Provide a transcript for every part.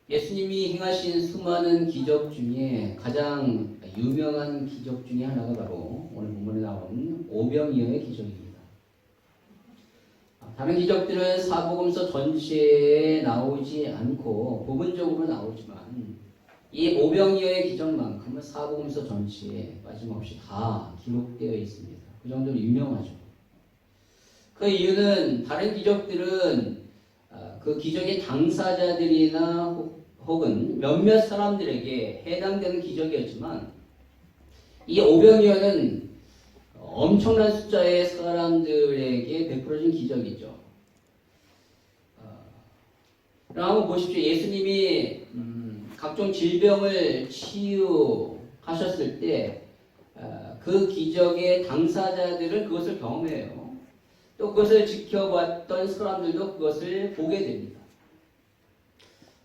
예수님이 행하신 수많은 기적 중에 가장 유명한 기적 중에 하나가 바로 오늘 본문에 나온 오병이어의 기적입니다. 다른 기적들은 사복음서 전체에 나오지 않고 부분적으로 나오지만 이 오병이어의 기적만큼은 사복음서 전체에 빠짐없이 다 기록되어 있습니다. 그 정도로 유명하죠. 그 이유는 다른 기적들은 그 기적의 당사자들이나 혹은 몇몇 사람들에게 해당되는 기적이었지만 이 오병이어는 엄청난 숫자의 사람들에게 베풀어진 기적이죠. 한번 보십시오. 예수님이 각종 질병을 치유하셨을 때 그 기적의 당사자들은 그것을 경험해요. 또 그것을 지켜봤던 사람들도 그것을 보게 됩니다.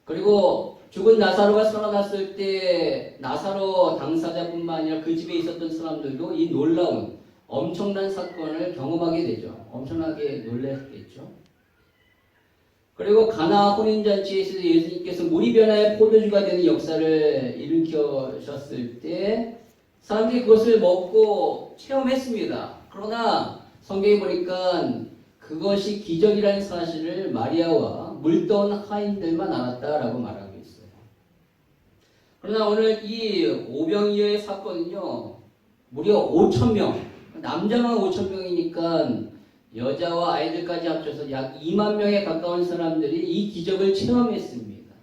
그리고 죽은 나사로가 살아났을 때 나사로 당사자뿐만 아니라 그 집에 있었던 사람들도 이 놀라운 엄청난 사건을 경험하게 되죠. 엄청나게 놀랐겠죠. 그리고 가나 혼인잔치에서 예수님께서 물이 변화의 포도주가 되는 역사를 일으키셨을 때 사람들이 그것을 먹고 체험했습니다. 그러나 성경에 보니까 그것이 기적이라는 사실을 마리아와 물떠온 하인들만 알았다라고 말하고 있어요. 그러나 오늘 이 오병이어의 사건은요, 무려 5,000명, 남자만 5,000명이니까 여자와 아이들까지 합쳐서 약 2만 명에 가까운 사람들이 이 기적을 체험했습니다.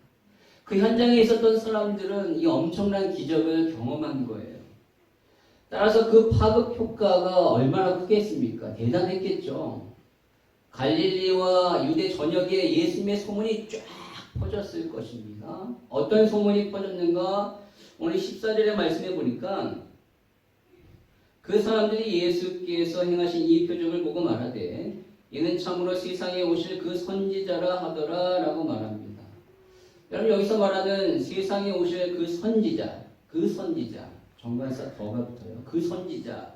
그 현장에 있었던 사람들은 이 엄청난 기적을 경험한 거예요. 따라서 그 파급 효과가 얼마나 크겠습니까? 대단했겠죠. 갈릴리와 유대 전역에 예수님의 소문이 쫙 퍼졌을 것입니다. 어떤 소문이 퍼졌는가? 오늘 14절의 말씀에 보니까 그 사람들이 예수께서 행하신 이 표적을 보고 말하되 이는 참으로 세상에 오실 그 선지자라 하더라 라고 말합니다. 여러분 여기서 말하는 세상에 오실 그 선지자 정관사 더가 붙어요. 그 선지자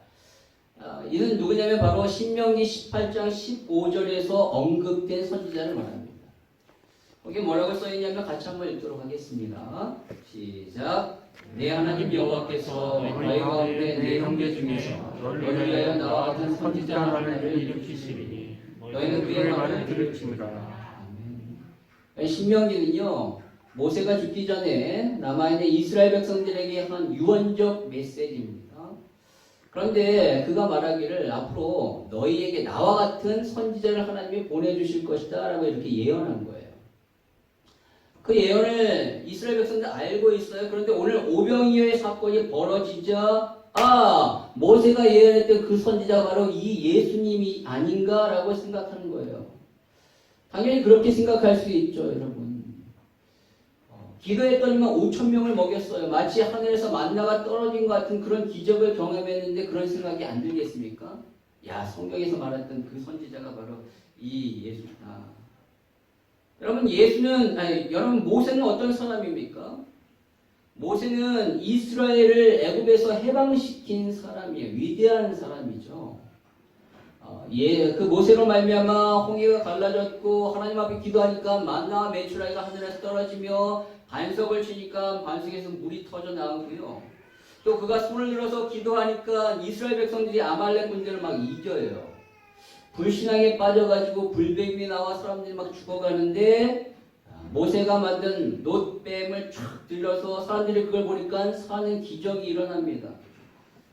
이는 누구냐면 바로 신명기 18장 15절에서 언급된 선지자를 말합니다. 거기 뭐라고 써있냐면 같이 한번 읽도록 하겠습니다. 시작. 내 하나님 여호와께서 너희 가운데 내 형제 중에서 너를 위하여 나와 같은 선지자 하나를 일으키시리니 너희는 그의 말을 들을지니라. 신명기는요 모세가 죽기 전에 남아있는 이스라엘 백성들에게 한 유언적 메시지입니다. 그런데 그가 말하기를 앞으로 너희에게 나와 같은 선지자를 하나님이 보내주실 것이다 라고 이렇게 예언한 거예요. 그 예언을 이스라엘 백성들 알고 있어요. 그런데 오늘 오병이어의 사건이 벌어지자 모세가 예언했던 그 선지자가 바로 이 예수님이 아닌가 라고 생각하는 거예요. 당연히 그렇게 생각할 수 있죠, 여러분. 기도했더니만 5,000명을 먹였어요. 마치 하늘에서 만나가 떨어진 것 같은 그런 기적을 경험했는데 그런 생각이 안 들겠습니까? 야, 성경에서 말했던 그 선지자가 바로 이 예수다. 여러분 모세는 어떤 사람입니까? 모세는 이스라엘을 애굽에서 해방시킨 사람이에요. 위대한 사람이죠. 그 모세로 말미암아 홍해가 갈라졌고 하나님 앞에 기도하니까 만나와 메추라기가 하늘에서 떨어지며 반석을 치니까 반석에서 물이 터져 나오고요. 또 그가 손을 들어서 기도하니까 이스라엘 백성들이 아말렉 군대를 막 이겨요. 불신앙에 빠져가지고 불뱀이 나와 사람들이 막 죽어가는데 모세가 만든 놋뱀을 쫙 들려서 사람들이 그걸 보니까 사는 기적이 일어납니다.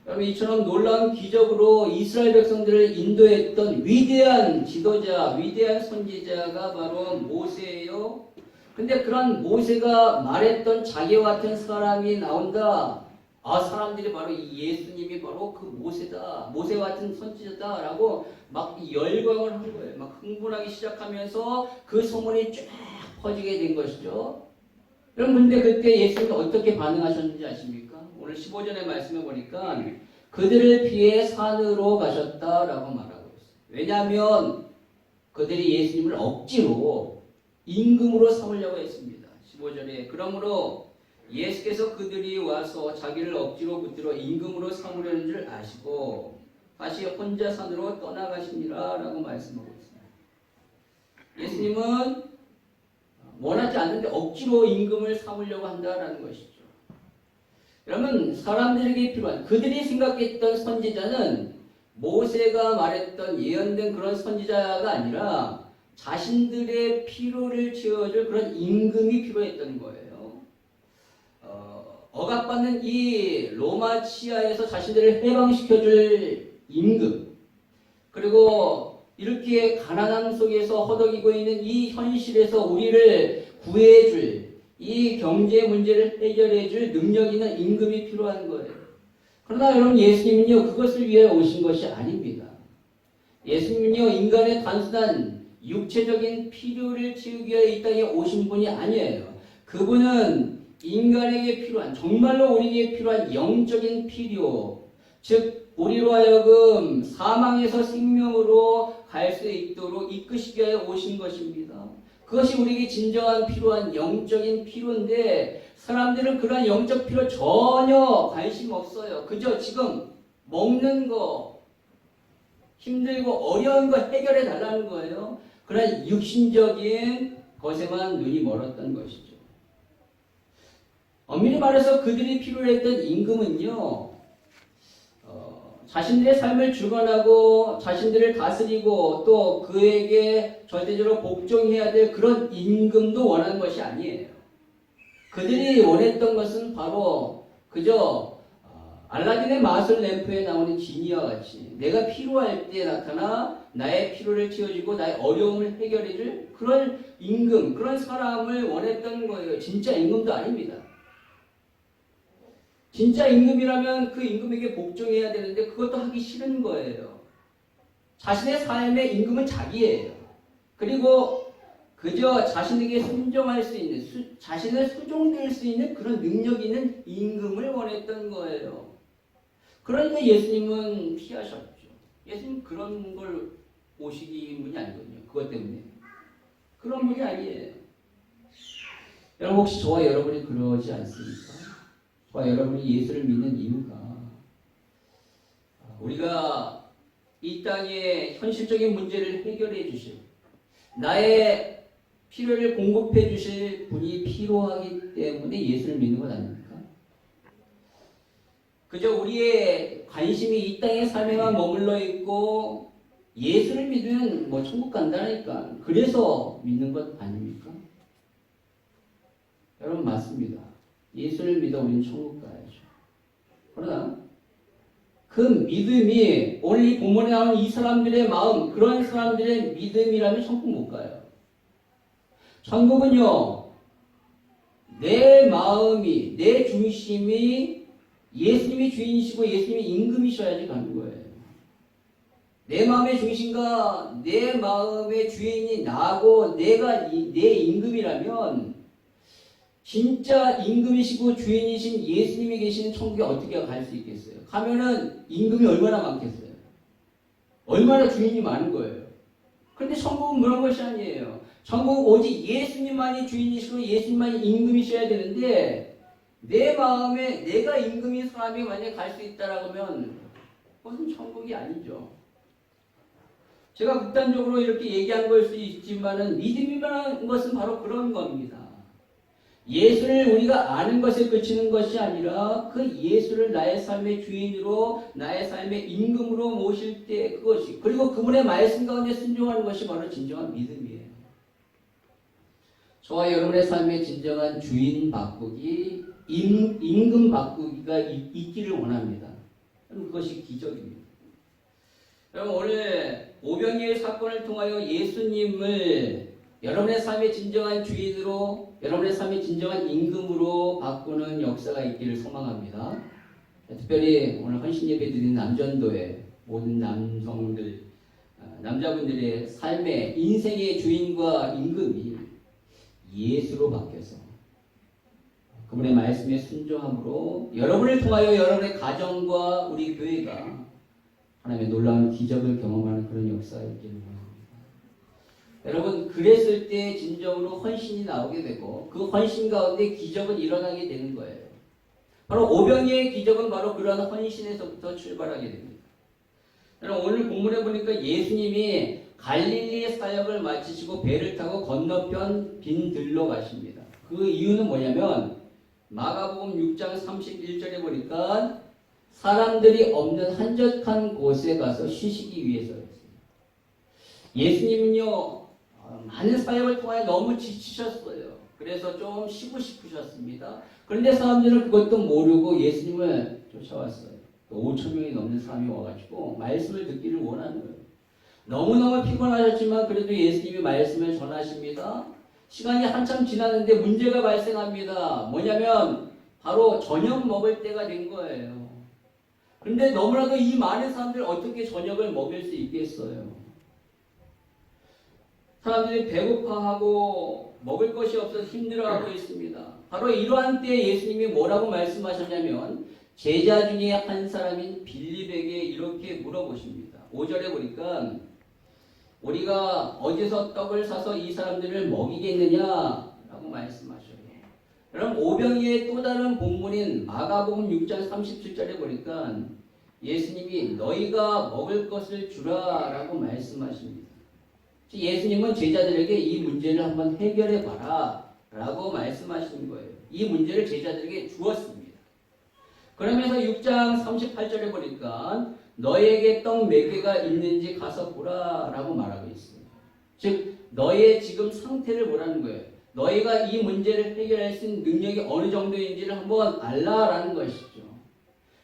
여러분 이처럼 놀라운 기적으로 이스라엘 백성들을 인도했던 위대한 지도자, 위대한 선지자가 바로 모세예요. 근데 그런 모세가 말했던 자기와 같은 사람이 나온다. 사람들이 바로 이 예수님이 바로 그 모세다. 모세와 같은 선지자다. 라고 막 열광을 한 거예요. 막 흥분하기 시작하면서 그 소문이 쫙 퍼지게 된 것이죠. 여러분 근데 그때 예수님이 어떻게 반응하셨는지 아십니까? 오늘 15절의 말씀에 보니까 그들을 피해 산으로 가셨다라고 말하고 있어요. 왜냐하면 그들이 예수님을 억지로 임금으로 삼으려고 했습니다. 15절에 그러므로 예수께서 그들이 와서 자기를 억지로 붙들어 임금으로 삼으려는 줄 아시고 다시 혼자 산으로 떠나가시니라 라고 말씀하고 있습니다. 예수님은 원하지 않는데 억지로 임금을 삼으려고 한다라는 것이죠. 그러면 사람들에게 필요한 그들이 생각했던 선지자는 모세가 말했던 예언된 그런 선지자가 아니라 자신들의 필요를 채워줄 그런 임금이 필요했던 거예요. 억압받는 이 로마 치하에서 자신들을 해방시켜줄 임금, 그리고 이렇게 가난함 속에서 허덕이고 있는 이 현실에서 우리를 구해줄, 이 경제 문제를 해결해줄 능력 있는 임금이 필요한 거예요. 그러나 여러분, 예수님은요 그것을 위해 오신 것이 아닙니다. 예수님은요 인간의 단순한 육체적인 필요를 채우기 위해 이 땅에 오신 분이 아니에요. 그분은 인간에게 필요한, 정말로 우리에게 필요한 영적인 필요, 즉 우리로 하여금 사망에서 생명으로 갈 수 있도록 이끄시기 위해 오신 것입니다. 그것이 우리에게 진정한 필요한 영적인 필요인데 사람들은 그런 영적 필요 전혀 관심 없어요. 그저 지금 먹는 거, 힘들고 어려운 거 해결해 달라는 거예요. 그런 육신적인 것에만 눈이 멀었던 것이죠. 엄밀히 말해서 그들이 필요했던 임금은요, 자신들의 삶을 주관하고 자신들을 다스리고 또 그에게 절대적으로 복종해야 될 그런 임금도 원하는 것이 아니에요. 그들이 원했던 것은 바로 그저 알라딘의 마술 램프에 나오는 지니와 같이 내가 필요할 때 나타나 나의 필요를 채워주고 나의 어려움을 해결해줄 그런 임금, 그런 사람을 원했던 거예요. 진짜 임금도 아닙니다. 진짜 임금이라면 그 임금에게 복종해야 되는데 그것도 하기 싫은 거예요. 자신의 삶의 임금은 자기예요. 그리고 그저 자신에게 순종할 수 있는, 자신을 수종될 수 있는 그런 능력 있는 임금을 원했던 거예요. 그러니까 예수님은 피하셨죠. 예수님 그런 걸 오시기 분이 아니거든요. 그것 때문에. 그런 분이 아니에요. 여러분 혹시 저와 여러분이 그러지 않습니까? 저와 여러분이 예수를 믿는 이유가 우리가 이 땅의 현실적인 문제를 해결해 주실, 나의 필요를 공급해 주실 분이 필요하기 때문에 예수를 믿는 것 아닙니까? 그저 우리의 관심이 이 땅의 삶에만 머물러 있고 예수를 믿으면 뭐 천국 간다니까 그래서 믿는 것 아닙니까? 여러분 맞습니다. 예수를 믿어 우리는 천국 가야죠. 그러나 그 믿음이 오늘 이 본문에 나오는 이 사람들의 마음, 그런 사람들의 믿음이라면 천국 못 가요. 천국은요, 내 마음이, 내 중심이 예수님이 주인이시고 예수님이 임금이셔야지 가는 거예요. 내 마음의 중심과 내 마음의 주인이 나고 내가 내 임금이라면 진짜 임금이시고 주인이신 예수님이 계시는 천국에 어떻게 갈 수 있겠어요? 가면은 임금이 얼마나 많겠어요? 얼마나 주인이 많은 거예요. 그런데 천국은 그런 것이 아니에요. 천국은 오직 예수님만이 주인이시고 예수님만이 임금이셔야 되는데 내 마음에 내가 임금인 사람이 만약에 갈 수 있다라고 하면 그것은 천국이 아니죠. 제가 극단적으로 이렇게 얘기한 걸 수 있지만은 믿음이라는 것은 바로 그런 겁니다. 예수를 우리가 아는 것에 그치는 것이 아니라 그 예수를 나의 삶의 주인으로 나의 삶의 임금으로 모실 때 그것이, 그리고 그분의 말씀 가운데 순종하는 것이 바로 진정한 믿음이에요. 저와 여러분의 삶의 진정한 주인 바꾸기, 임금 바꾸기가 있기를 원합니다. 그것이 기적입니다. 여러분 오늘 오병이의 사건을 통하여 예수님을 여러분의 삶의 진정한 주인으로, 여러분의 삶의 진정한 임금으로 바꾸는 역사가 있기를 소망합니다. 특별히 오늘 헌신 예배 드리는 남전도의 모든 남성들, 남자분들의 삶의 인생의 주인과 임금이 예수로 바뀌어서 그분의 말씀에 순종함으로 여러분을 통하여 여러분의 가정과 우리 교회가 하나님의 놀라운 기적을 경험하는 그런 역사가 있기를 원합니다. 여러분 그랬을 때 진정으로 헌신이 나오게 되고 그 헌신 가운데 기적은 일어나게 되는 거예요. 바로 오병이의 기적은 바로 그러한 헌신에서부터 출발하게 됩니다. 여러분 오늘 본문에 보니까 예수님이 갈릴리 사역을 마치시고 배를 타고 건너편 빈 들로 가십니다. 그 이유는 뭐냐면 마가복음 6장 31절에 보니까 사람들이 없는 한적한 곳에 가서 쉬시기 위해서였어요. 예수님은요 많은 사역을 통해 너무 지치셨어요. 그래서 좀 쉬고 싶으셨습니다. 그런데 사람들은 그것도 모르고 예수님을 쫓아왔어요. 5천 명이 넘는 사람이 와가지고 말씀을 듣기를 원하는 거예요. 너무너무 피곤하셨지만 그래도 예수님이 말씀을 전하십니다. 시간이 한참 지났는데 문제가 발생합니다. 뭐냐면 바로 저녁 먹을 때가 된 거예요. 그런데 너무나도 이 많은 사람들 어떻게 저녁을 먹일 수 있겠어요? 사람들이 배고파하고 먹을 것이 없어서 힘들어하고 있습니다. 바로 이러한 때에 예수님이 뭐라고 말씀하셨냐면 제자 중에 한 사람인 빌립에게 이렇게 물어보십니다. 5절에 보니까 우리가 어디서 떡을 사서 이 사람들을 먹이겠느냐라고 말씀하셔요. 그럼 오병이의 또 다른 본문인 마가복음 6장 37절에 보니까 예수님이 너희가 먹을 것을 주라라고 말씀하십니다. 예수님은 제자들에게 이 문제를 한번 해결해 봐라 라고 말씀하시는 거예요. 이 문제를 제자들에게 주었습니다. 그러면서 6장 38절에 보니까 너에게 떡 몇 개가 있는지 가서 보라 라고 말하고 있습니다. 즉 너의 지금 상태를 보라는 거예요. 너희가 이 문제를 해결할 수 있는 능력이 어느 정도인지를 한번 알라라는 것이죠.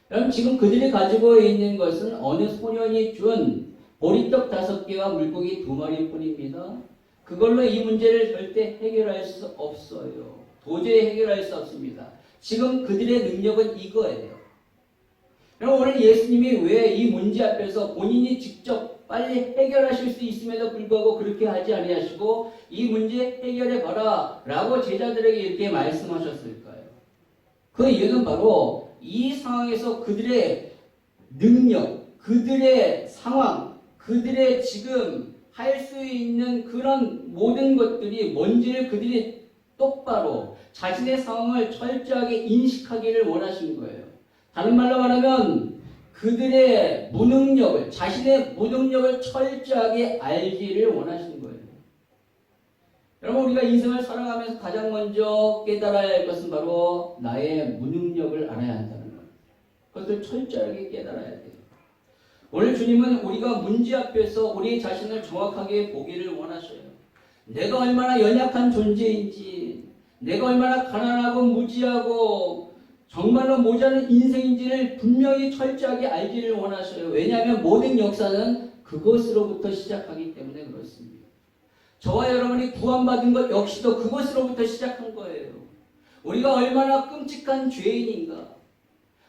그럼 지금 그들이 가지고 있는 것은 어느 소년이 준 보리떡 5개와 물고기 2마리 뿐입니다. 그걸로 이 문제를 절대 해결할 수 없어요. 도저히 해결할 수 없습니다. 지금 그들의 능력은 이거예요. 그럼 오늘 예수님이 왜 이 문제 앞에서 본인이 직접 빨리 해결하실 수 있음에도 불구하고 그렇게 하지 아니하시고 이 문제 해결해 봐라 라고 제자들에게 이렇게 말씀하셨을까요? 그 이유는 바로 이 상황에서 그들의 능력, 그들의 상황, 그들의 지금 할 수 있는 그런 모든 것들이 뭔지를 그들이 똑바로 자신의 상황을 철저하게 인식하기를 원하신 거예요. 다른 말로 말하면 그들의 무능력을, 자신의 무능력을 철저하게 알기를 원하시는 거예요. 여러분, 우리가 인생을 살아가면서 가장 먼저 깨달아야 할 것은 바로 나의 무능력을 알아야 한다는 거예요. 그것을 철저하게 깨달아야 돼요. 오늘 주님은 우리가 문제 앞에서 우리 자신을 정확하게 보기를 원하셔요. 내가 얼마나 연약한 존재인지, 내가 얼마나 가난하고 무지하고 정말로 모자란 인생인지를 분명히 철저하게 알기를 원하셔요. 왜냐하면 모든 역사는 그것으로부터 시작하기 때문에 그렇습니다. 저와 여러분이 구원받은 것 역시도 그것으로부터 시작한 거예요. 우리가 얼마나 끔찍한 죄인인가.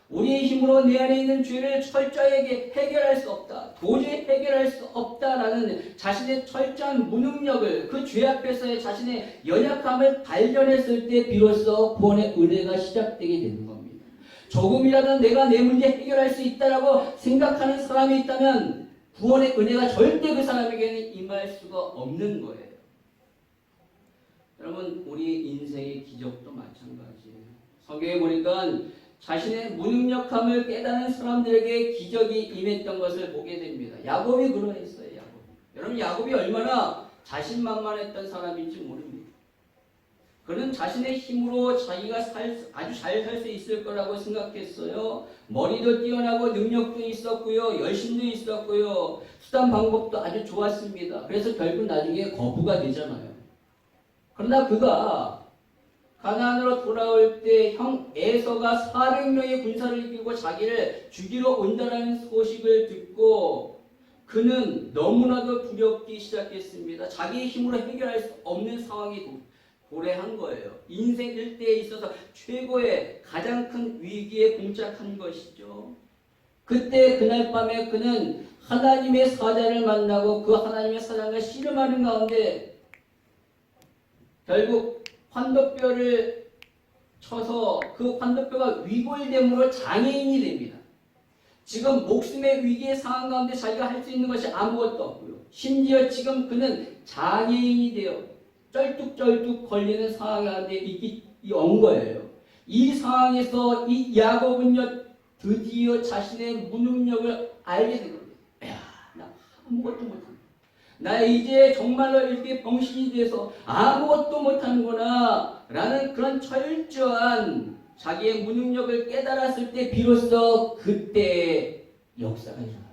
우리의 힘으로 내 안에 있는 죄를 철저하게 해결할 수 없다. 도저히 해결할 수 없다라는 자신의 철저한 무능력을, 그 죄 앞에서의 자신의 연약함을 발견했을 때 비로소 구원의 은혜가 시작되게 되는 겁니다. 조금이라도 내가 내 문제 해결할 수 있다라고 생각하는 사람이 있다면 구원의 은혜가 절대 그 사람에게는 임할 수가 없는 거예요. 여러분, 우리 인생의 기적도 마찬가지예요. 성경에 보니까 자신의 무능력함을 깨닫는 사람들에게 기적이 임했던 것을 보게 됩니다. 야곱이 그러했어요. 여러분, 야곱이 얼마나 자신만만했던 사람인지 모릅니다. 그는 자신의 힘으로 자기가 아주 잘 살 수 있을 거라고 생각했어요. 머리도 뛰어나고 능력도 있었고요. 열심도 있었고요. 수단 방법도 아주 좋았습니다. 그래서 결국 나중에 거부가 되잖아요. 그러나 그가 가나안으로 돌아올 때 형 에서가 400명의 군사를 이끌고 자기를 죽이러 온다는 소식을 듣고 그는 너무나도 두렵기 시작했습니다. 자기의 힘으로 해결할 수 없는 상황이 도래한 거예요. 인생 일대에 있어서 최고의 가장 큰 위기에 봉착한 것이죠. 그때 그날 밤에 그는 하나님의 사자를 만나고 그 하나님의 사자가 씨름하는 가운데 결국 환도뼈를 쳐서 그 환도뼈가 위골됨으로 장애인이 됩니다. 지금 목숨의 위기의 상황 가운데 자기가 할 수 있는 것이 아무것도 없고요. 심지어 지금 그는 장애인이 되어 쩔뚝쩔뚝 걸리는 상황 가운데 온 거예요. 이 상황에서 이 야곱은요 드디어 자신의 무능력을 알게 된 겁니다. 야, 나 아무것도 못한다. 나 이제 정말로 이렇게 병신이 돼서 아무것도 못하는구나 라는 그런 철저한 자기의 무능력을 깨달았을 때 비로소 그때 역사가 일어나요.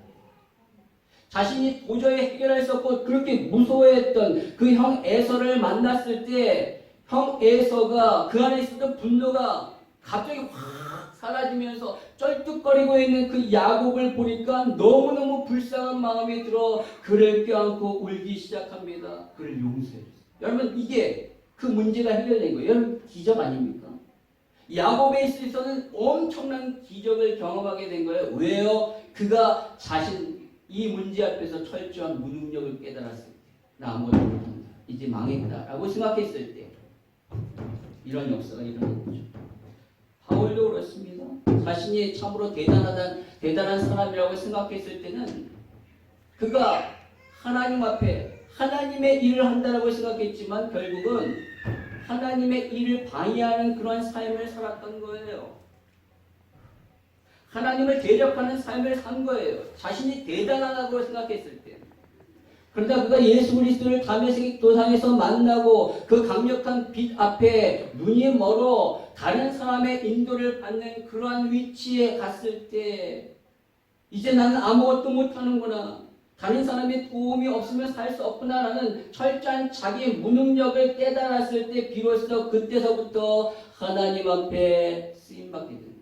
자신이 도저히 해결할 수 없고 그렇게 무서워했던 그 형 에서를 만났을 때 형 에서가 그 안에 있었던 분노가 갑자기 확 사라지면서 쩔뚝거리고 있는 그 야곱을 보니까 너무너무 불쌍한 마음이 들어 그를 껴안고 울기 시작합니다. 그를 용서해주세요. 여러분 이게 그 문제가 해결된 거예요. 여러분 기적 아닙니까? 야곱에 있어서는 엄청난 기적을 경험하게 된 거예요. 왜요? 그가 자신 이 문제 앞에서 철저한 무능력을 깨달았을 때 나 아무것도 못한다. 이제 망했다. 라고 생각했을 때 이런 역사가 일어난 거죠. 바울도 그렇습니다. 자신이 참으로 대단한 사람이라고 생각했을 때는 그가 하나님 앞에 하나님의 일을 한다라고 생각했지만 결국은 하나님의 일을 방해하는 그런 삶을 살았던 거예요. 하나님을 대적하는 삶을 산 거예요. 자신이 대단하다고 생각했을 때. 그러다 그가 예수 그리스도를 다메섹 도상에서 만나고 그 강력한 빛 앞에 눈이 멀어 다른 사람의 인도를 받는 그러한 위치에 갔을 때 이제 나는 아무것도 못하는구나. 다른 사람의 도움이 없으면 살 수 없구나라는 철저한 자기의 무능력을 깨달았을 때 비로소 그때서부터 하나님 앞에 쓰임받게 되는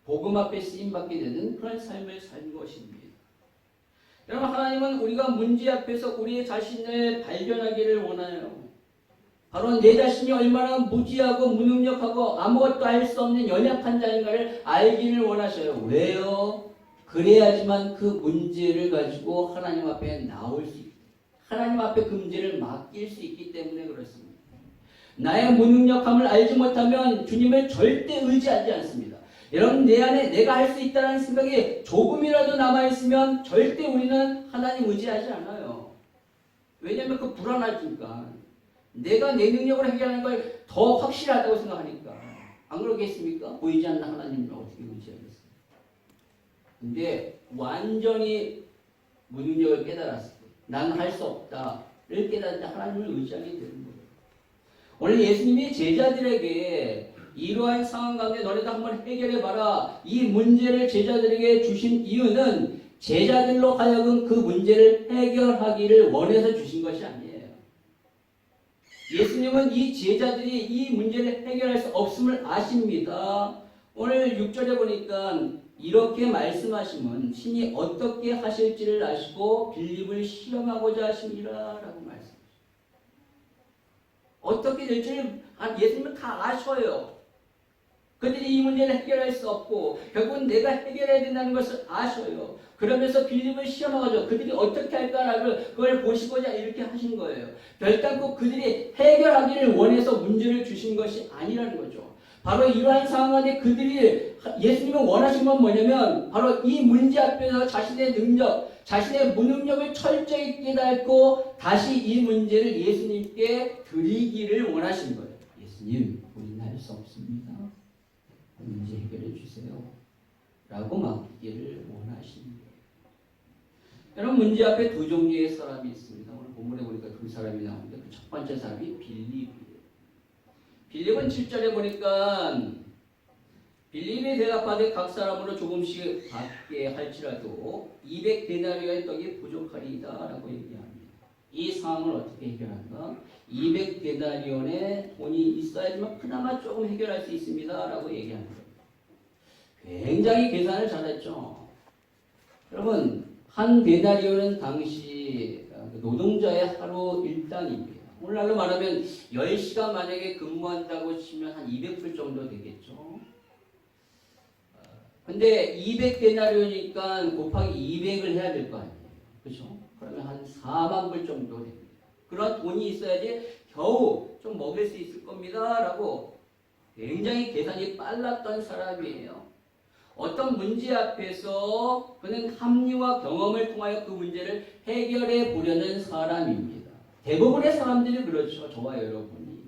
복음 앞에 쓰임받게 되는 그런 삶을 산 것입니다. 여러분 하나님은 우리가 문제 앞에서 우리의 자신을 발견하기를 원해요. 바로 내 자신이 얼마나 무지하고 무능력하고 아무것도 할 수 없는 연약한 자인가를 알기를 원하셔요. 왜요? 그래야지만 그 문제를 가지고 하나님 앞에 나올 수 있고 하나님 앞에 그 문제를 맡길 수 있기 때문에 그렇습니다. 나의 무능력함을 알지 못하면 주님을 절대 의지하지 않습니다. 여러분 내 안에 내가 할 수 있다는 생각이 조금이라도 남아있으면 절대 우리는 하나님 의지하지 않아요. 왜냐하면 그 불안하니까. 내가 내 능력으로 해결하는 걸 더 확실하다고 생각하니까. 안 그러겠습니까? 보이지 않는 하나님을 어떻게 의지하겠어요? 근데 완전히 무능력을 깨달았을 때 나는 할 수 없다를 깨달을 때 하나님을 의지하게 되는 거예요. 오늘 예수님이 제자들에게 이러한 상황 가운데 너네도 한번 해결해봐라. 이 문제를 제자들에게 주신 이유는 제자들로 하여금 그 문제를 해결하기를 원해서 주신 것이 아니에요. 예수님은 이 제자들이 이 문제를 해결할 수 없음을 아십니다. 오늘 6절에 보니까 이렇게 말씀하시면 신이 어떻게 하실지를 아시고 빌립을 시험하고자 하십니다. 라고 말씀하십니다. 어떻게 될지를 예수님은 다 아셔요. 그들이 이 문제를 해결할 수 없고 결국은 내가 해결해야 된다는 것을 아셔요. 그러면서 빌립을 시험하죠. 그들이 어떻게 할까라고 그걸 보시고자 이렇게 하신 거예요. 결단코 그들이 해결하기를 원해서 문제를 주신 것이 아니라는 거죠. 바로 이러한 상황 안에 그들이 예수님은 원하신 건 뭐냐면 바로 이 문제 앞에서 자신의 능력, 자신의 무능력을 철저히 깨닫고 다시 이 문제를 예수님께 드리기를 원하신 거예요. 예수님, 우리는 할 수 없습니다. 문제 해결해 주세요. 라고 맡기기를 원하시는 거예요. 여러분 문제 앞에 두 종류의 사람이 있습니다. 오늘 본문에 보니까 두 사람이 나오는데 그 첫 번째 사람이 빌립이에요. 빌립은 7절에 보니까 빌립이 대답하되 각 사람으로 조금씩 받게 할지라도 200데나리온의 떡이 부족하리이다 라고 얘기합니다. 이 상황을 어떻게 해결한가? 200데나리온의 돈이 있어야지만 그나마 조금 해결할 수 있습니다 라고 얘기합니다. 굉장히 계산을 잘했죠. 여러분 한 데나리온은 당시 노동자의 하루 일당입니다. 오늘날로 말하면 10시간 만약에 근무한다고 치면 한 200불 정도 되겠죠. 근데 200데나리온이니까 곱하기 200을 해야 될 거 아니에요. 그렇죠? 그러면 한 4만 불 정도 됩니다. 그런 돈이 있어야지 겨우 좀 먹일 수 있을 겁니다. 라고 굉장히 계산이 빨랐던 사람이에요. 어떤 문제 앞에서 그는 합리와 경험을 통하여 그 문제를 해결해 보려는 사람입니다. 대부분의 사람들이 그렇죠. 저와 여러분이.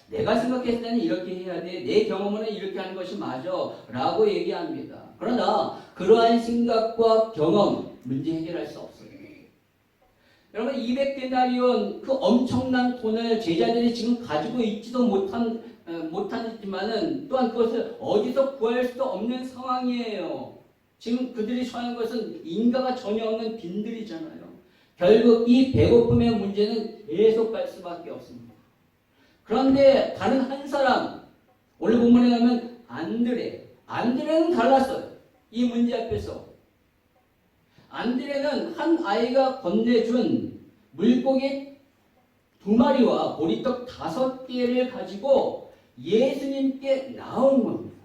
내가 생각했을 때는 이렇게 해야 돼. 내 경험으로는 이렇게 하는 것이 맞아. 라고 얘기합니다. 그러나 그러한 생각과 경험, 문제 해결할 수 없어요. 여러분 200데나리온 그 엄청난 돈을 제자들이 지금 가지고 있지도 못하지만은 또한 그것을 어디서 구할 수도 없는 상황이에요. 지금 그들이 처한 것은 인가가 전혀 없는 빈들이잖아요. 결국 이 배고픔의 문제는 계속 갈 수밖에 없습니다. 그런데 다른 한 사람, 오늘 본문에 가면 안드레는 달랐어요. 이 문제 앞에서. 안드레는 한 아이가 건네준 물고기 2마리와 보리떡 5개를 가지고 예수님께 나온 겁니다.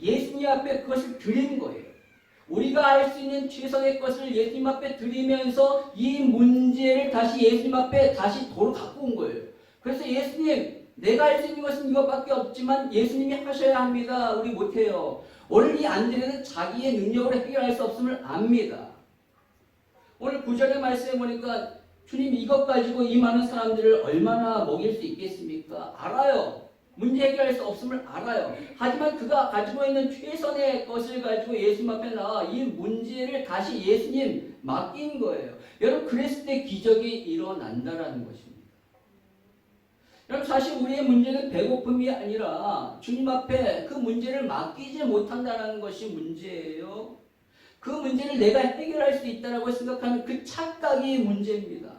예수님 앞에 그것을 드린 거예요. 우리가 할 수 있는 최선의 것을 예수님 앞에 드리면서 이 문제를 다시 예수님 앞에 다시 도로 갖고 온 거예요. 그래서 예수님, 내가 할 수 있는 것은 이것밖에 없지만 예수님이 하셔야 합니다. 우리 못해요. 오늘 이 안드레는 자기의 능력으로 해결할 수 없음을 압니다. 오늘 9절의 말씀에 보니까 주님 이것 가지고 이 많은 사람들을 얼마나 먹일 수 있겠습니까? 알아요. 문제 해결할 수 없음을 알아요. 하지만 그가 가지고 있는 최선의 것을 가지고 예수님 앞에 나와 이 문제를 다시 예수님 맡긴 거예요. 여러분 그랬을 때 기적이 일어난다라는 것입니다. 여러분 사실 우리의 문제는 배고픔이 아니라 주님 앞에 그 문제를 맡기지 못한다는 것이 문제예요. 그 문제를 내가 해결할 수 있다고 생각하는 그 착각이 문제입니다.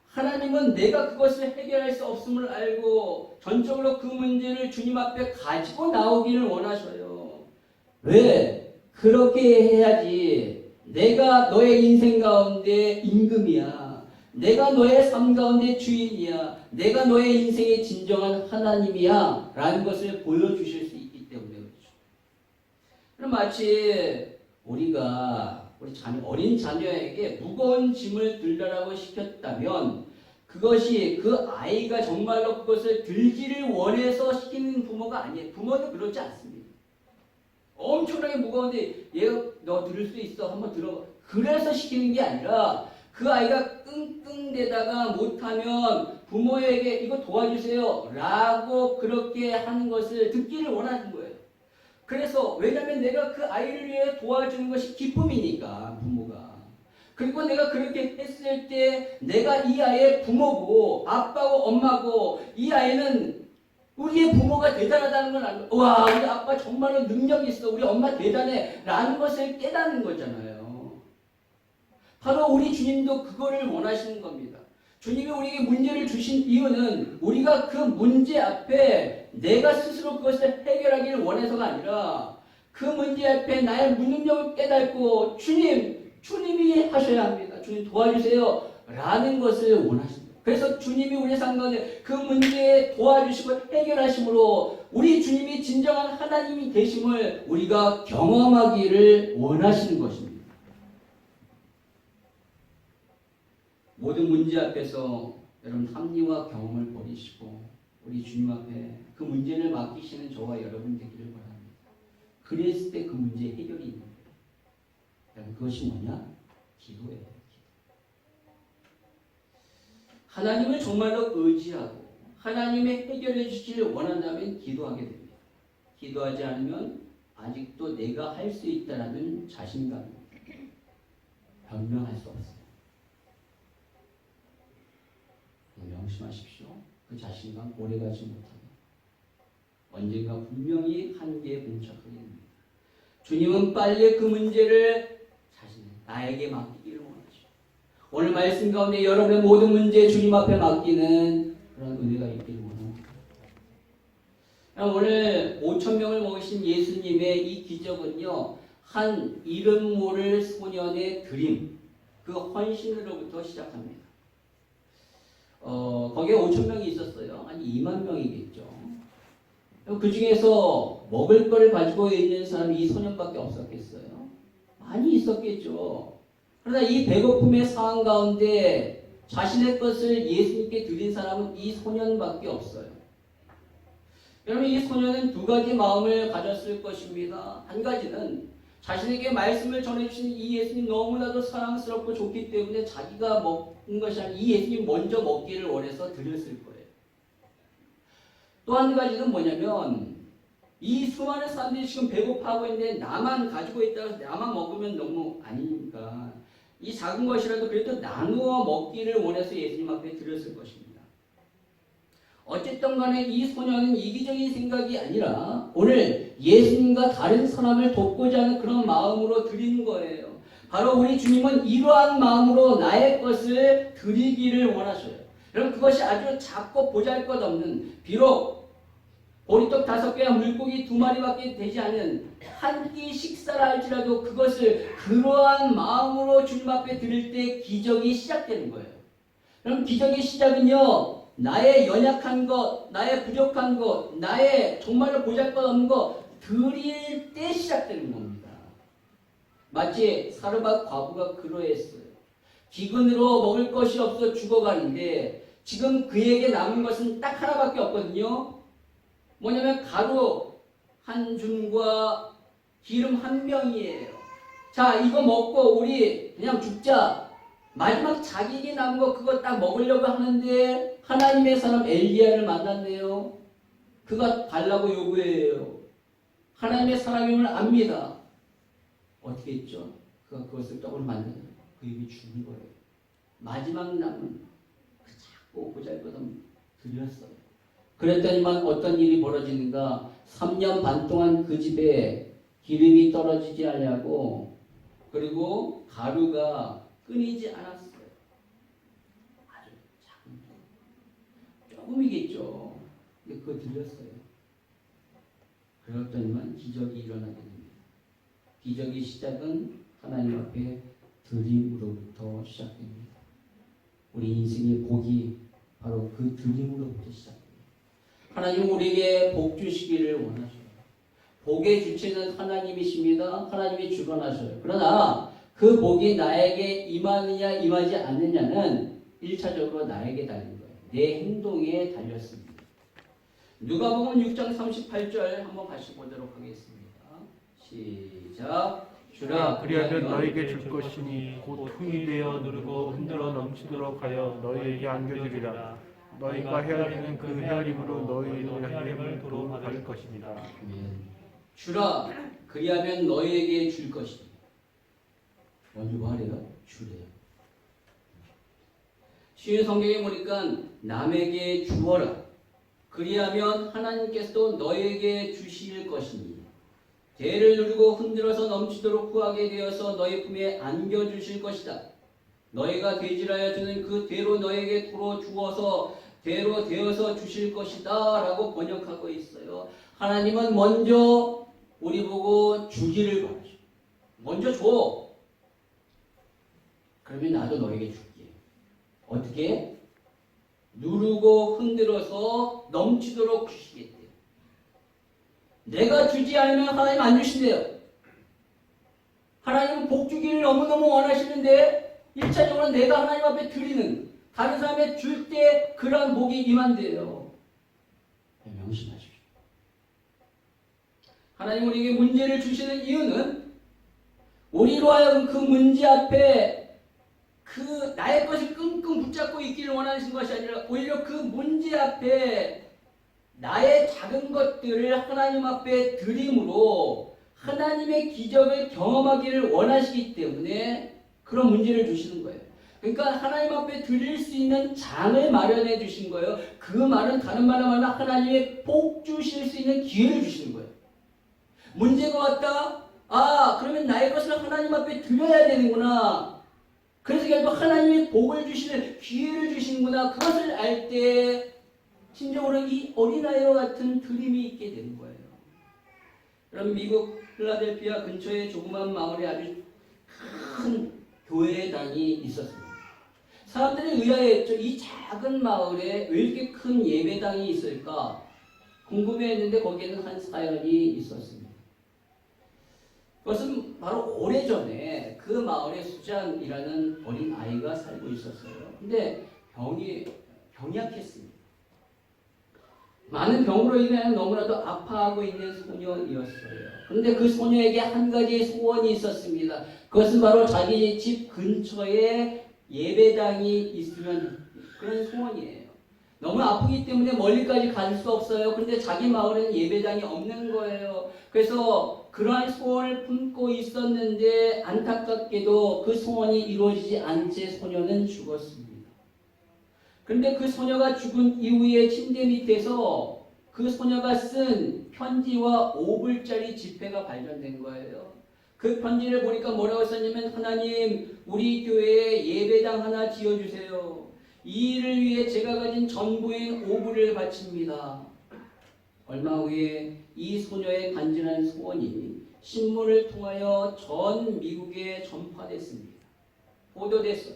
하나님은 내가 그것을 해결할 수 없음을 알고 전적으로 그 문제를 주님 앞에 가지고 나오기를 원하셔요. 왜? 그렇게 해야지 내가 너의 인생 가운데 임금이야. 내가 너의 삶 가운데 주인이야. 내가 너의 인생의 진정한 하나님이야. 라는 것을 보여주실 수 있기 때문에 그렇죠. 그럼 마치 우리가 우리 어린 자녀에게 무거운 짐을 들라라고 시켰다면 그것이 그 아이가 정말로 그것을 들기를 원해서 시키는 부모가 아니에요. 부모도 그렇지 않습니다. 엄청나게 무거운데 얘가 너 들을 수 있어 한번 들어. 그래서 시키는 게 아니라 그 아이가 끙끙대다가 못하면 부모에게 이거 도와주세요 라고 그렇게 하는 것을 듣기를 원하는 거예요. 그래서 왜냐하면 내가 그 아이를 위해 도와주는 것이 기쁨이니까 부모가. 그리고 내가 그렇게 했을 때 내가 이 아이의 부모고 아빠고 엄마고 이 아이는 우리의 부모가 대단하다는 걸 알고 와 우리 아빠 정말로 능력이 있어 우리 엄마 대단해 라는 것을 깨닫는 거잖아요. 바로 우리 주님도 그거를 원하시는 겁니다. 주님이 우리에게 문제를 주신 이유는 우리가 그 문제 앞에 내가 스스로 그것을 해결하기를 원해서가 아니라 그 문제 앞에 나의 무능력을 깨닫고 주님이 하셔야 합니다. 주님 도와주세요 라는 것을 원하십니다. 그래서 주님이 우리의 삶 가운데 그 문제에 도와주시고 해결하심으로 우리 주님이 진정한 하나님이 되심을 우리가 경험하기를 원하시는 것입니다. 모든 문제 앞에서 여러분 합리와 경험을 버리시고 우리 주님 앞에 그 문제를 맡기시는 저와 여러분 되기를 바랍니다. 그랬을 때 그 문제의 해결이 있는 거예요. 여러분 그것이 뭐냐? 기도예요. 하나님을 정말로 의지하고 하나님의 해결해 주시길 원한다면 기도하게 됩니다. 기도하지 않으면 아직도 내가 할 수 있다는 자신감 변명할 수 없어요. 명심하십시오. 그 자신감 오래가지 못합니다. 언젠가 분명히 한계에 봉착하게 됩니다. 주님은 빨리 그 문제를 나에게 맡기기를 원하시오. 오늘 말씀 가운데 여러분의 모든 문제 주님 앞에 맡기는 그런 은혜가 있기를 원합니다. 오늘 5,000명을 먹이신 예수님의 이 기적은요. 한 이름 모를 소년의 드림, 그 헌신으로부터 시작합니다. 거기에 5,000명이 있었어요. 한 2만 명이겠죠. 그 중에서 먹을 걸 가지고 있는 사람이 이 소년밖에 없었겠어요? 많이 있었겠죠. 그러나 이 배고픔의 상황 가운데 자신의 것을 예수님께 드린 사람은 이 소년밖에 없어요. 여러분 이 소년은 두 가지 마음을 가졌을 것입니다. 한 가지는 자신에게 말씀을 전해주신 이 예수님 너무나도 사랑스럽고 좋기 때문에 자기가 먹은 것이 아니라 이 예수님 먼저 먹기를 원해서 드렸을 거예요. 또 한 가지는 뭐냐면 이 수많은 사람들이 지금 배고파하고 있는데 나만 가지고 있다고 해서 나만 먹으면 너무 아니니까 이 작은 것이라도 그래도 나누어 먹기를 원해서 예수님 앞에 드렸을 것입니다. 어쨌든 간에 이 소녀는 이기적인 생각이 아니라 오늘 예수님과 다른 사람을 돕고자 하는 그런 마음으로 드리는 거예요. 바로 우리 주님은 이러한 마음으로 나의 것을 드리기를 원하셔요. 여러분, 그것이 아주 작고 보잘것없는, 비록 보리떡 5개와 물고기 2마리밖에 되지 않은 한 끼 식사를 할지라도 그것을 그러한 마음으로 주님 앞에 드릴 때 기적이 시작되는 거예요. 그럼 기적의 시작은요, 나의 연약한 것, 나의 부족한 것, 나의 정말로 보잘것없는 것 드릴 때 시작되는 겁니다. 마치 사르밧 과부가 그러했어요. 기근으로 먹을 것이 없어 죽어가는데 지금 그에게 남은 것은 딱 하나밖에 없거든요. 뭐냐면 가루 한 줌과 기름 한 병이에요. 자, 이거 먹고 우리 그냥 죽자. 마지막 자기에게 남은 거 그거 딱 먹으려고 하는데 하나님의 사람 엘리야를 만났네요. 그가 달라고 요구해요. 하나님의 사람임을 압니다. 어떻게 했죠? 그가 그것을 떡으로 만드는 그 입이 죽은 거예요. 마지막 남은 그 작고 보잘것없는 드렸어요. 그랬더니만 어떤 일이 벌어지는가? 3년 반 동안 그 집에 기름이 떨어지지 않냐고, 그리고 가루가 끊이지 않았어요. 아주 작은 조금이겠죠. 근데 그거 드렸어요. 그랬더니만 기적이 일어나게 됩니다. 기적의 시작은 하나님 앞에 드림으로부터 시작됩니다. 우리 인생의 복이 바로 그 드림으로부터 시작됩니다. 하나님 우리에게 복 주시기를 원하셔요. 복의 주체는 하나님이십니다. 하나님이 주관하셔요. 그러나 그 복이 나에게 임하느냐 임하지 않느냐는 1차적으로 나에게 달린 거예요. 내 행동에 달렸습니다. 누가복음 6장 38절 한번 같이 보도록 하겠습니다. 시작. 주라 그리하면 너에게 줄 것이니 곧 흥이 되어 누르고 흔들어 넘치도록 하여 너희에게 안겨주리라. 너희가 헤아리는 그 헤아림으로 너희의 헤아림을 도로 받을 것입니다. 주라 그리하면 너희에게 줄 것이니. 먼저 뭐 하래요? 주래요. 신약 성경에 보니까 남에게 주어라. 그리하면 하나님께서도 너희에게 주실 것이니. 대를 누르고 흔들어서 넘치도록 후하게 되어서 너희 품에 안겨주실 것이다. 너희가 대질하여 주는 그 대로 너에게 도로 주어서 대로 되어서 주실 것이다 라고 번역하고 있어요. 하나님은 먼저 우리 보고 주기를 바라죠. 먼저 줘. 그러면 나도 너에게 줄게. 어떻게? 누르고 흔들어서 넘치도록 주시겠대요. 내가 주지 않으면 하나님 안 주신대요. 하나님은 복 주기를 너무너무 원하시는데 1차적으로 내가 하나님 앞에 드리는, 다른 사람에 줄 때 그러한 복이 임한대요. 명심하십시오. 하나님 우리에게 문제를 주시는 이유는 우리로 하여금 그 문제 앞에 그 나의 것을 끙끙 붙잡고 있기를 원하시는 것이 아니라 오히려 그 문제 앞에 나의 작은 것들을 하나님 앞에 드림으로 하나님의 기적을 경험하기를 원하시기 때문에 그런 문제를 주시는 거예요. 그러니까 하나님 앞에 드릴 수 있는 장을 마련해 주신 거예요. 그 말은 다른 말로 말하면 하나님의 복 주실 수 있는 기회를 주시는 거예요. 문제가 왔다? 아, 그러면 나의 것을 하나님 앞에 드려야 되는구나. 그래서 결국 하나님의 복을 주시는 기회를 주시는구나. 그것을 알 때 심적으로 이 어린아이와 같은 드림이 있게 되는 거예요. 그럼 미국 필라델피아 근처의 조그만 마을에 아주 큰 교회당이 있었습니다. 사람들이 의아해했죠. 이 작은 마을에 왜 이렇게 큰 예배당이 있을까 궁금해했는데 거기에는 한 사연이 있었습니다. 그것은 바로 오래전에 그 마을에 수잔이라는 어린 아이가 살고 있었어요. 근데 병약했습니다. 많은 병으로 인해 너무나도 아파하고 있는 소녀이었어요. 그런데 그 소녀에게 한 가지 소원이 있었습니다. 그것은 바로 자기 집 근처에 예배당이 있으면 그런 소원이에요. 너무 아프기 때문에 멀리까지 갈 수 없어요. 그런데 자기 마을에는 예배당이 없는 거예요. 그래서 그러한 소원을 품고 있었는데 안타깝게도 그 소원이 이루어지지 않은 채 소녀는 죽었습니다. 그런데 그 소녀가 죽은 이후에 침대 밑에서 그 소녀가 쓴 편지와 5불짜리 지폐가 발견된 거예요. 그 편지를 보니까 뭐라고 썼냐면, 하나님, 우리 교회에 예배당 하나 지어주세요. 이 일을 위해 제가 가진 전부인 5불을 바칩니다. 얼마 후에 이 소녀의 간절한 소원이 신문을 통하여 전 미국에 전파됐습니다. 보도됐어요.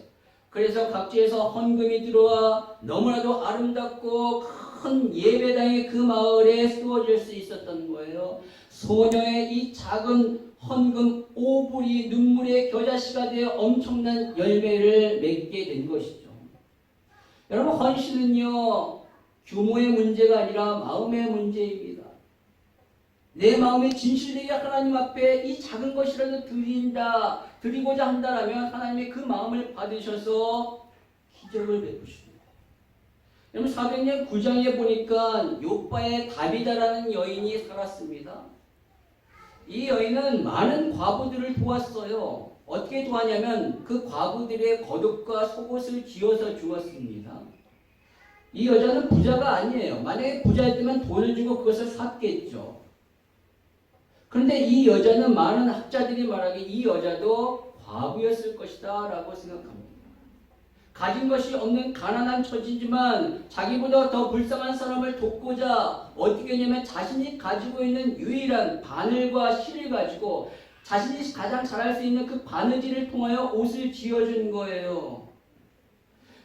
그래서 각지에서 헌금이 들어와 너무나도 아름답고 큰 예배당이 그 마을에 세워질 수 있었던 거예요. 소녀의 이 작은 헌금 5불이 눈물의 겨자씨가 되어 엄청난 열매를 맺게 된 것이죠. 여러분, 헌신은요, 규모의 문제가 아니라 마음의 문제입니다. 내 마음이 진실되게 하나님 앞에 이 작은 것이라도 드리고자 한다라면 하나님의 그 마음을 받으셔서 기적을 베푸십니다. 여러분, 사도행전 9장에 보니까 요바에 다비다라는 여인이 살았습니다. 이 여인은 많은 과부들을 도왔어요. 어떻게 도왔냐면 그 과부들의 겉옷과 속옷을 쥐어서 주었습니다. 이 여자는 부자가 아니에요. 만약에 부자였다면 돈을 주고 그것을 샀겠죠. 그런데 이 여자는 많은 학자들이 말하기에 이 여자도 과부였을 것이다 라고 생각합니다. 가진 것이 없는 가난한 처지지만 자기보다 더 불쌍한 사람을 돕고자 어떻게 했냐면 자신이 가지고 있는 유일한 바늘과 실을 가지고 자신이 가장 잘할 수 있는 그 바느질을 통하여 옷을 지어준 거예요.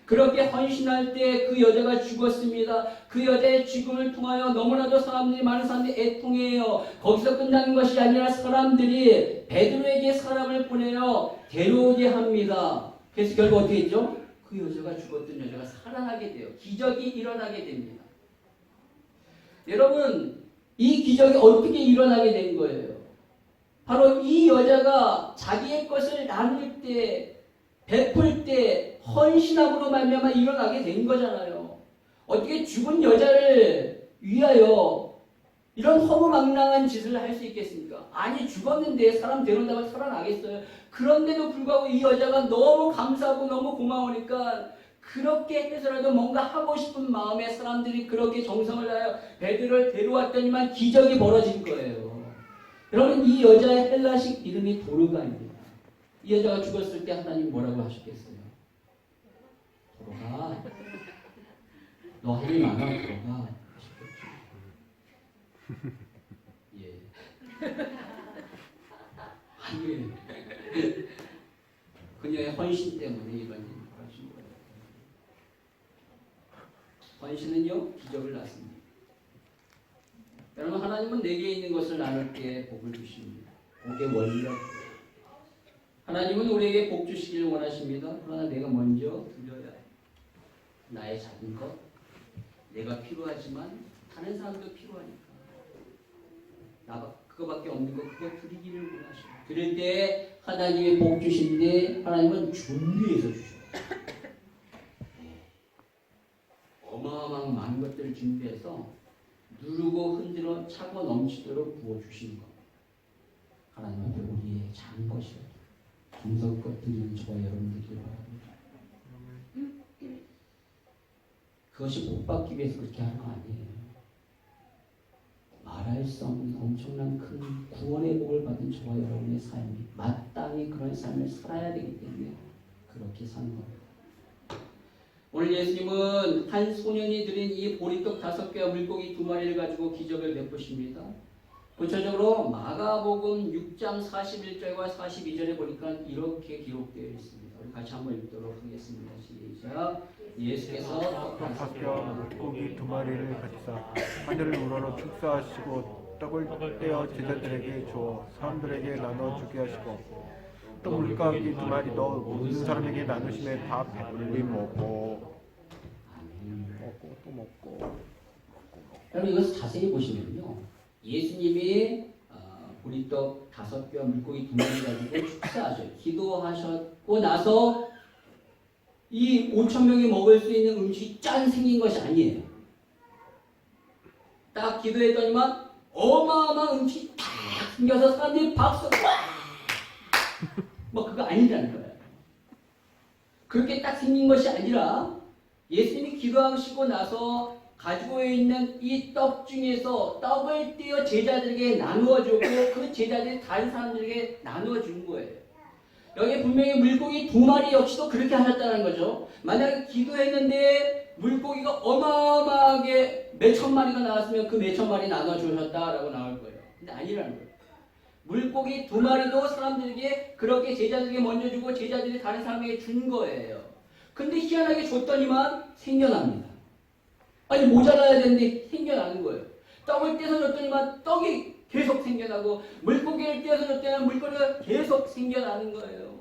그렇게 헌신할 때 그 여자가 죽었습니다. 그 여자의 죽음을 통하여 너무나도 많은 사람들이 애통해요. 거기서 끝나는 것이 아니라 사람들이 베드로에게 사람을 보내어 데려오게 합니다. 그래서 결국 어떻게 했죠? 그 여자가 죽었던 여자가 살아나게 돼요. 기적이 일어나게 됩니다. 여러분, 이 기적이 어떻게 일어나게 된 거예요? 바로 이 여자가 자기의 것을 나눌 때, 베풀 때 헌신함으로 말미암아 일어나게 된 거잖아요. 어떻게 죽은 여자를 위하여 이런 허무맹랑한 짓을 할 수 있겠습니까? 아니, 죽었는데 사람 데려온다고 살아나겠어요? 그런데도 불구하고 이 여자가 너무 감사하고 너무 고마우니까 그렇게 해서라도 뭔가 하고 싶은 마음에 사람들이 그렇게 정성을 다하여 베드로를 데려왔더니만 기적이 벌어진 거예요. 여러분, 이 여자의 헬라식 이름이 도르가입니다. 이 여자가 죽었을 때 하나님 뭐라고 하셨겠어요? 도르가, 너 할 일 많아, 도르가. 예. 아니, 그녀의 헌신 때문에 이런 일을 하신 거예요. 헌신은요, 기적을 낳습니다. 여러분, 하나님은 내게 있는 것을 나눌 때 복을 주십니다. 복의 원리가 하나님은 우리에게 복 주시기를 원하십니다. 그러나 내가 먼저 드려야 해. 나의 작은 것, 내가 필요하지만 다른 사람도 필요하니까. 그거밖에 없는 거 그거 드리기를 원하십니다. 드릴 때 하나님의 복 주신데 하나님은 준비해서 주셔요. 어마어마한 많은 것들을 준비해서 누르고 흔들어 차고 넘치도록 부어주시는 겁니다. 하나님 앞에 우리의 작은 것이라도 정성껏 드리는 저와 여러분들이 바랍니다. 그것이 복 받기 위해서 그렇게 하는 거 아니에요. 말할 수 없는 엄청난 큰 구원의 복을 받은 저와 여러분의 삶이 마땅히 그런 삶을 살아야 되기 때문에 그렇게 사는 겁니다. 오늘 예수님은 한 소년이 드린 이 보리떡 5개와 물고기 2마리를 가지고 기적을 베푸십니다. 구체적으로 마가복음 6장 41절과 42절에 보니까 이렇게 기록되어 있습니다. 우리 같이 한번 읽도록 하겠습니다. 시작. 예수께서 떡 5개와 물고기 2마리를 가지사 하늘을 우러러 축사하시고 떡을 떼어 제자들에게 주어 사람들에게 나눠 주게 하시고 또 물고기 2마리도 모든 사람에게 나누심에 다 배불리 먹고 또 먹고. 여러분, 이것을 자세히 보시면요, 예수님이 보리떡 5개와 물고기 2마리 가지고 축사하셔요. 기도하셨고 나서 이 5,000명이 먹을 수 있는 음식이 짠 생긴 것이 아니에요. 딱 기도했더니만 어마어마한 음식이 딱 생겨서 사람들이 박수 와! 뭐 그거 아니라는 거예요. 그렇게 딱 생긴 것이 아니라 예수님이 기도하시고 나서 가지고 있는 이 떡 중에서 떡을 떼어 제자들에게 나누어주고 그 제자들이 다른 사람들에게 나누어준 거예요. 여기 분명히 물고기 2마리 역시도 그렇게 하셨다는 거죠. 만약에 기도했는데 물고기가 어마어마하게 몇천 마리가 나왔으면 그 몇천 마리 나눠주셨다라고 나올 거예요. 근데 아니라는 거예요. 물고기 2마리도 사람들에게 그렇게 제자들에게 먼저 주고 제자들이 다른 사람에게 준 거예요. 근데 희한하게 줬더니만 생겨납니다. 아니 모자라야 되는데 생겨나는 거예요. 떡을 떼서 줬더니만 떡이 계속 생겨나고 물고기를 떼서 줬더니만 물고기가 계속 생겨나는 거예요.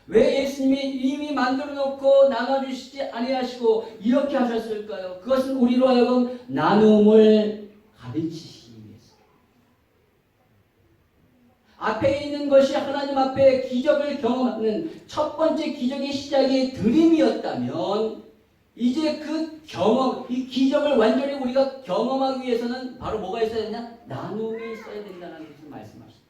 왜 예수님이 이미 만들어 놓고 나눠주시지 아니하시고 이렇게 하셨을까요? 그것은 우리로 하여금 나눔을 가르치시기 위해서. 앞에 있는 것이 하나님 앞에 기적을 경험하는 첫 번째 기적의 시작이 드림이었다면 이제 그 경험, 이 기적을 완전히 우리가 경험하기 위해서는 바로 뭐가 있어야 되냐? 나눔이 있어야 된다는 것을 말씀하십니다.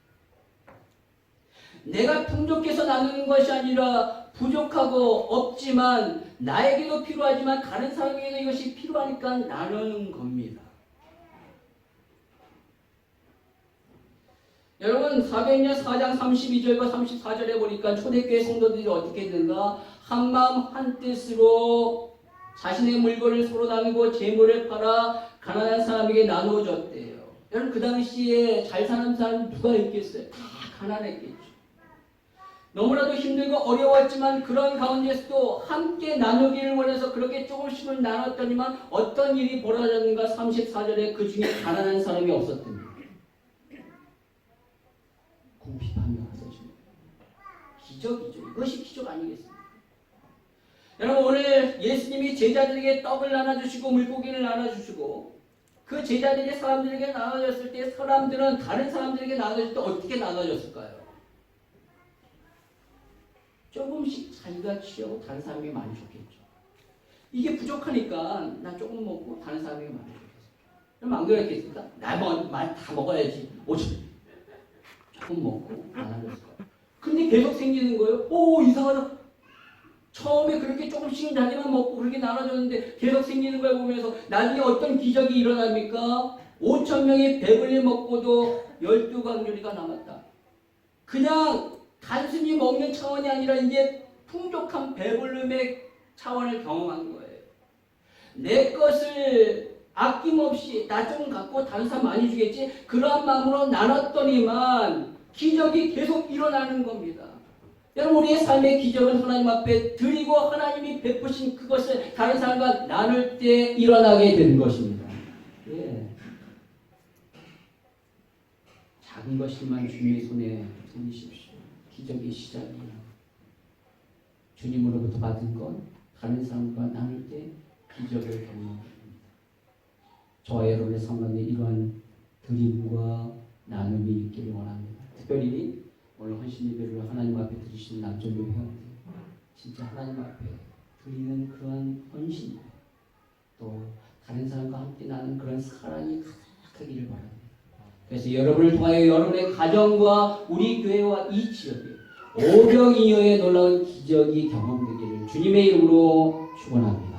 내가 풍족해서 나누는 것이 아니라 부족하고 없지만 나에게도 필요하지만 다른 사람에게도 이것이 필요하니까 나누는 겁니다. 여러분 사도행전 4장 32절과 34절에 보니까 초대교회 성도들이 어떻게 되는가? 한마음 한뜻으로 자신의 물건을 서로 나누고 재물을 팔아 가난한 사람에게 나누어 줬대요. 여러분 그 당시에 잘 사는 사람 누가 있겠어요? 다 가난했겠죠. 너무나도 힘들고 어려웠지만 그런 가운데서도 함께 나누기를 원해서 그렇게 조금씩을 나눴더니만 어떤 일이 벌어졌는가? 34절에 그 중에 가난한 사람이 없었답니다. 궁핍함이 없어집니다. 기적이죠. 이것이 기적 아니겠습니까? 여러분 오늘 예수님이 제자들에게 떡을 나눠주시고 물고기를 나눠주시고 그 제자들이 사람들에게 나눠줬을 때 사람들은 다른 사람들에게 나눠줄 때 어떻게 나눠줬을까요? 조금씩 자기가 취하고 다른 사람에게 많이 줬겠죠. 이게 부족하니까 나 조금 먹고 다른 사람에게 많이 줬겠어요. 그럼 안 그랬겠습니까? 나 다 먹어야지. 5천 조금 먹고 나눠줬을 거예요. 근데 계속 생기는 거예요. 오 이상하다. 처음에 그렇게 조금씩 자기만 먹고 그렇게 나눠줬는데 계속 생기는 걸 보면서 나중에 어떤 기적이 일어납니까? 5천 명이 배불리 먹고도 12광주리가 남았다. 그냥 단순히 먹는 차원이 아니라 이제 풍족한 배불름의 차원을 경험한 거예요. 내 것을 아낌없이 나 좀 갖고 다른 사람 많이 주겠지 그러한 마음으로 나눴더니만 기적이 계속 일어나는 겁니다. 여러분 우리의 삶의 기적은 하나님 앞에 드리고 하나님이 베푸신 그것을 다른 사람과 나눌 때 일어나게 되는 것입니다. 예. 작은 것이지만 주님의 손에 드리십시오. 기적의 시작이에요. 주님으로부터 받은 것 다른 사람과 나눌 때 기적을 경험합니다. 저와 여러분의 삶 가운데 이러한 드림과 나눔이 있기를 원합니다. 특별히 오늘 헌신 예배를 하나님 앞에 드리시는 남전교 회원들 진짜 하나님 앞에 드리는 그런 헌신 예배 또 다른 사람과 함께 나는 그런 사랑이 가득하기를 바랍니다. 그래서 여러분을 통하여 여러분의 가정과 우리 교회와 이 지역에 오병이어의 놀라운 기적이 경험되기를 주님의 이름으로 축원합니다.